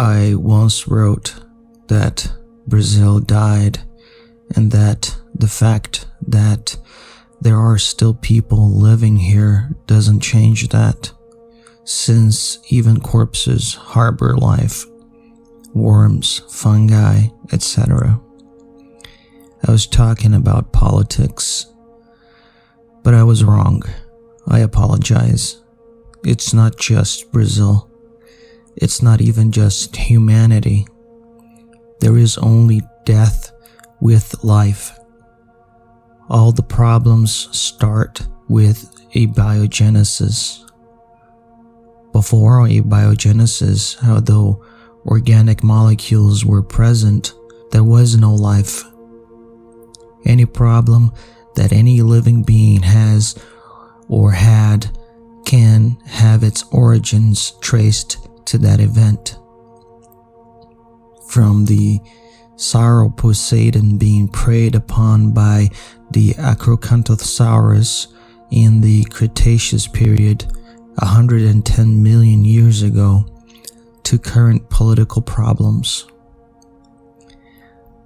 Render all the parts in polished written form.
I once wrote that Brazil died, and that the fact that there are still people living here doesn't change that, since even corpses harbor life, worms, fungi, etc. I was talking about politics, but I was wrong. I apologize. It's not just Brazil. It's not even just humanity. There is only death with life. All the problems start with abiogenesis. Before abiogenesis, although organic molecules were present, there was no life. Any problem that any living being has or had can have its origins traced to that event. From the Sauroposeidon being preyed upon by the Acrocanthosaurus in the Cretaceous period 110 million years ago to current political problems.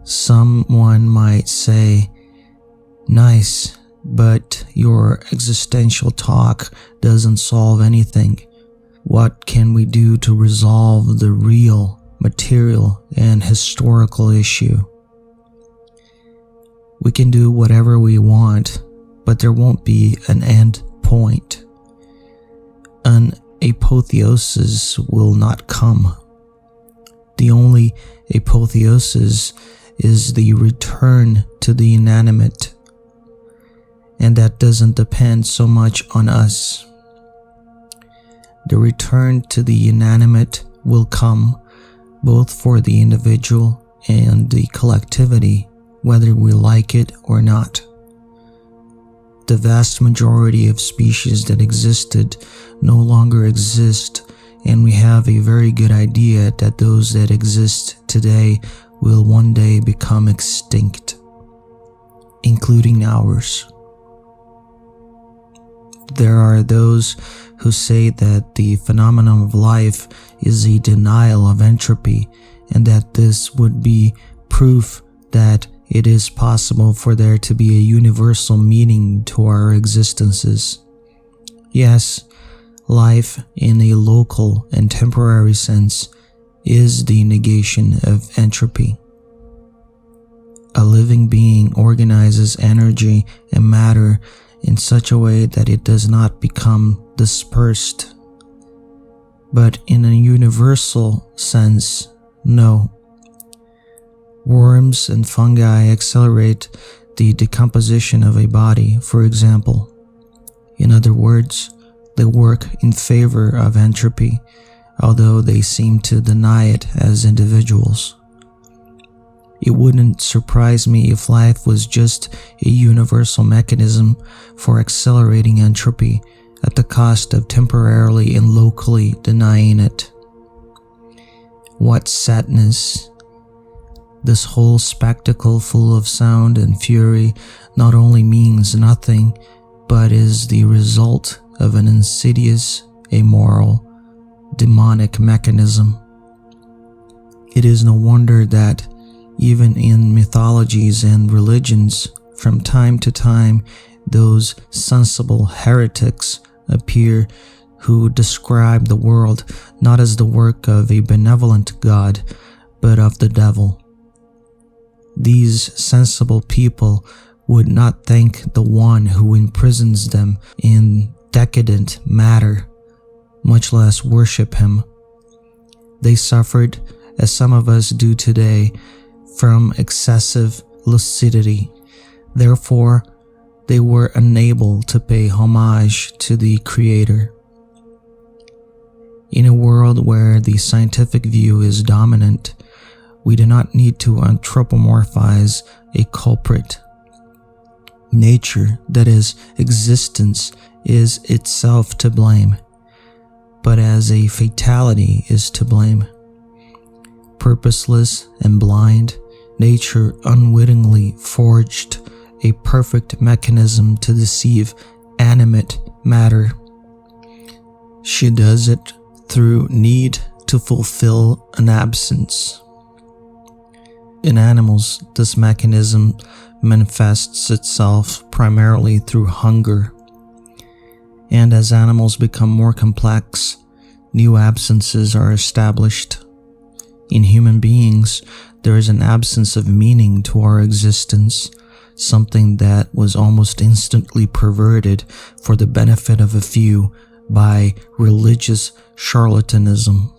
Someone might say, "Nice, but your existential talk doesn't solve anything. What can we do to resolve the real, material, and historical issue?" We can do whatever we want, but there won't be an end point. An apotheosis will not come. The only apotheosis is the return to the inanimate, and that doesn't depend so much on us. The return to the inanimate will come both for the individual and the collectivity, whether we like it or not. The vast majority of species that existed no longer exist, and we have a very good idea that those that exist today will one day become extinct, including ours. There are those who say that the phenomenon of life is a denial of entropy, and that this would be proof that it is possible for there to be a universal meaning to our existences. Yes, life in a local and temporary sense is the negation of entropy. A living being organizes energy and matter in such a way that it does not become dispersed. But in a universal sense, no. Worms and fungi accelerate the decomposition of a body, for example. In other words, they work in favor of entropy, although they seem to deny it as individuals. It wouldn't surprise me if life was just a universal mechanism for accelerating entropy at the cost of temporarily and locally denying it. What sadness! This whole spectacle full of sound and fury not only means nothing, but is the result of an insidious, immoral, demonic mechanism. It is no wonder that even in mythologies and religions, from time to time, those sensible heretics appear who describe the world not as the work of a benevolent God, but of the devil. These sensible people would not thank the one who imprisons them in decadent matter, much less worship him. They suffered, as some of us do today, from excessive lucidity. Therefore, they were unable to pay homage to the Creator. In a world where the scientific view is dominant, we do not need to anthropomorphize a culprit. Nature, that is, existence, is itself to blame, but as a fatality is to blame. Purposeless and blind, nature unwittingly forged a perfect mechanism to deceive animate matter. She does it through need to fulfill an absence. In animals, this mechanism manifests itself primarily through hunger. And as animals become more complex, new absences are established. In human beings, there is an absence of meaning to our existence, something that was almost instantly perverted for the benefit of a few by religious charlatanism.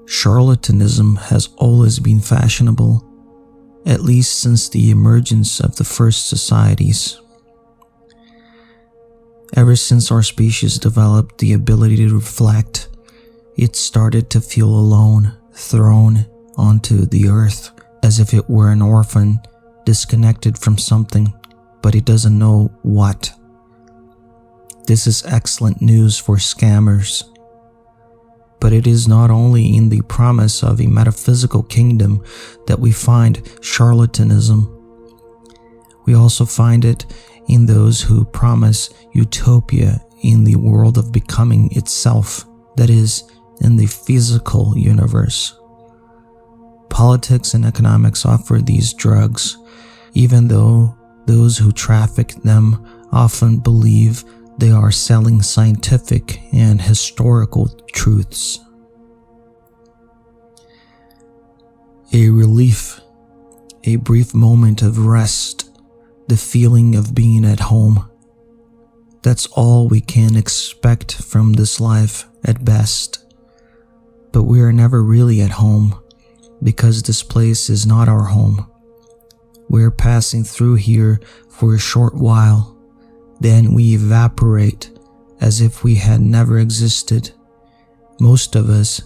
Charlatanism has always been fashionable, at least since the emergence of the first societies. Ever since our species developed the ability to reflect, it started to feel alone, thrown onto the earth as if it were an orphan, disconnected from something, but it doesn't know what. This is excellent news for scammers. But it is not only in the promise of a metaphysical kingdom that we find charlatanism. We also find it in those who promise utopia in the world of becoming itself, that is, in the physical universe. Politics and economics offer these drugs, even though those who traffic them often believe they are selling scientific and historical truths. A relief, a brief moment of rest, the feeling of being at home. That's all we can expect from this life at best. But we are never really at home, because this place is not our home. We're passing through here for a short while, then we evaporate as if we had never existed. Most of us,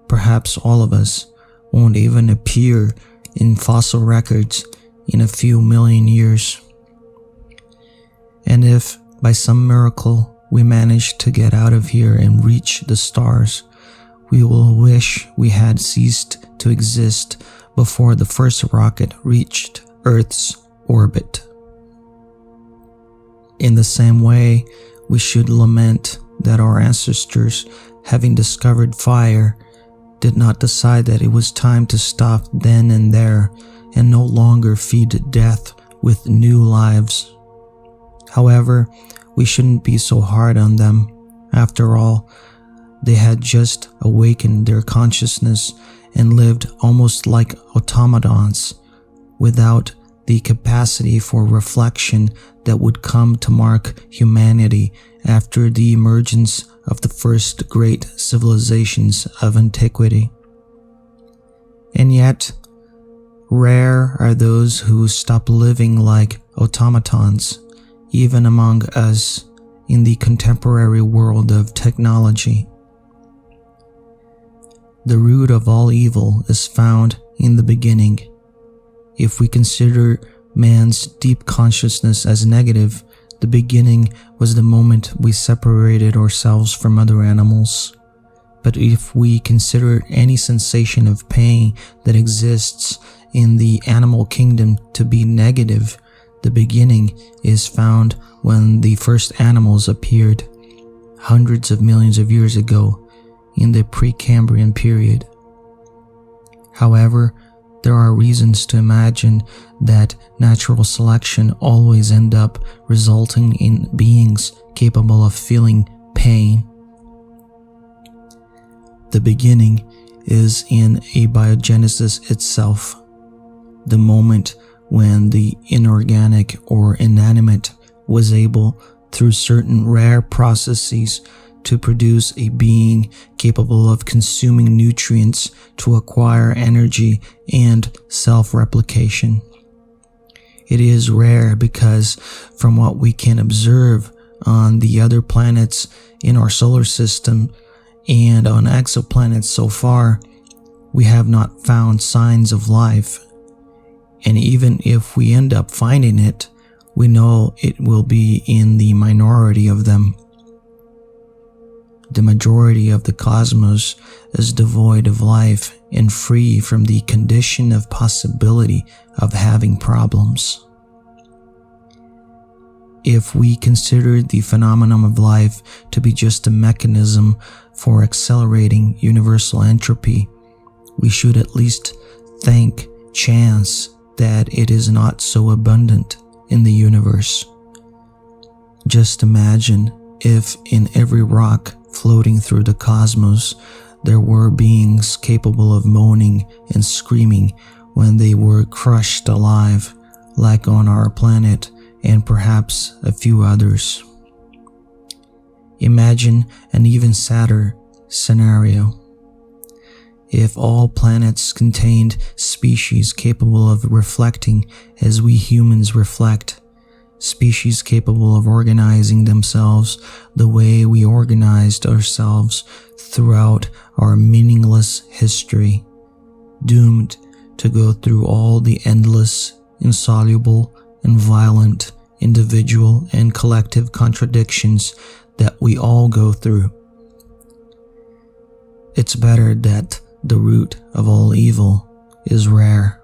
perhaps all of us, won't even appear in fossil records in a few million years. And if, by some miracle, we manage to get out of here and reach the stars, we will wish we had ceased to exist before the first rocket reached Earth's orbit. In the same way, we should lament that our ancestors, having discovered fire, did not decide that it was time to stop then and there and no longer feed death with new lives. However, we shouldn't be so hard on them. After all, they had just awakened their consciousness and lived almost like automatons, without the capacity for reflection that would come to mark humanity after the emergence of the first great civilizations of antiquity. And yet, rare are those who stop living like automatons, even among us in the contemporary world of technology. The root of all evil is found in the beginning. If we consider man's deep consciousness as negative, the beginning was the moment we separated ourselves from other animals. But if we consider any sensation of pain that exists in the animal kingdom to be negative, the beginning is found when the first animals appeared, hundreds of millions of years ago, in the Precambrian period. However, there are reasons to imagine that natural selection always ends up resulting in beings capable of feeling pain. The beginning is in abiogenesis itself, the moment when the inorganic or inanimate was able, through certain rare processes, to produce a being capable of consuming nutrients to acquire energy and self-replication. It is rare because, from what we can observe on the other planets in our solar system and on exoplanets so far, we have not found signs of life. And even if we end up finding it, we know it will be in the minority of them. The majority of the cosmos is devoid of life and free from the condition of possibility of having problems. If we consider the phenomenon of life to be just a mechanism for accelerating universal entropy, we should at least thank chance that it is not so abundant in the universe. Just imagine if in every rock floating through the cosmos there were beings capable of moaning and screaming when they were crushed alive, like on our planet and perhaps a few others. Imagine an even sadder scenario. If all planets contained species capable of reflecting as we humans reflect, species capable of organizing themselves the way we organized ourselves throughout our meaningless history, doomed to go through all the endless, insoluble, and violent individual and collective contradictions that we all go through. It's better that the root of all evil is rare.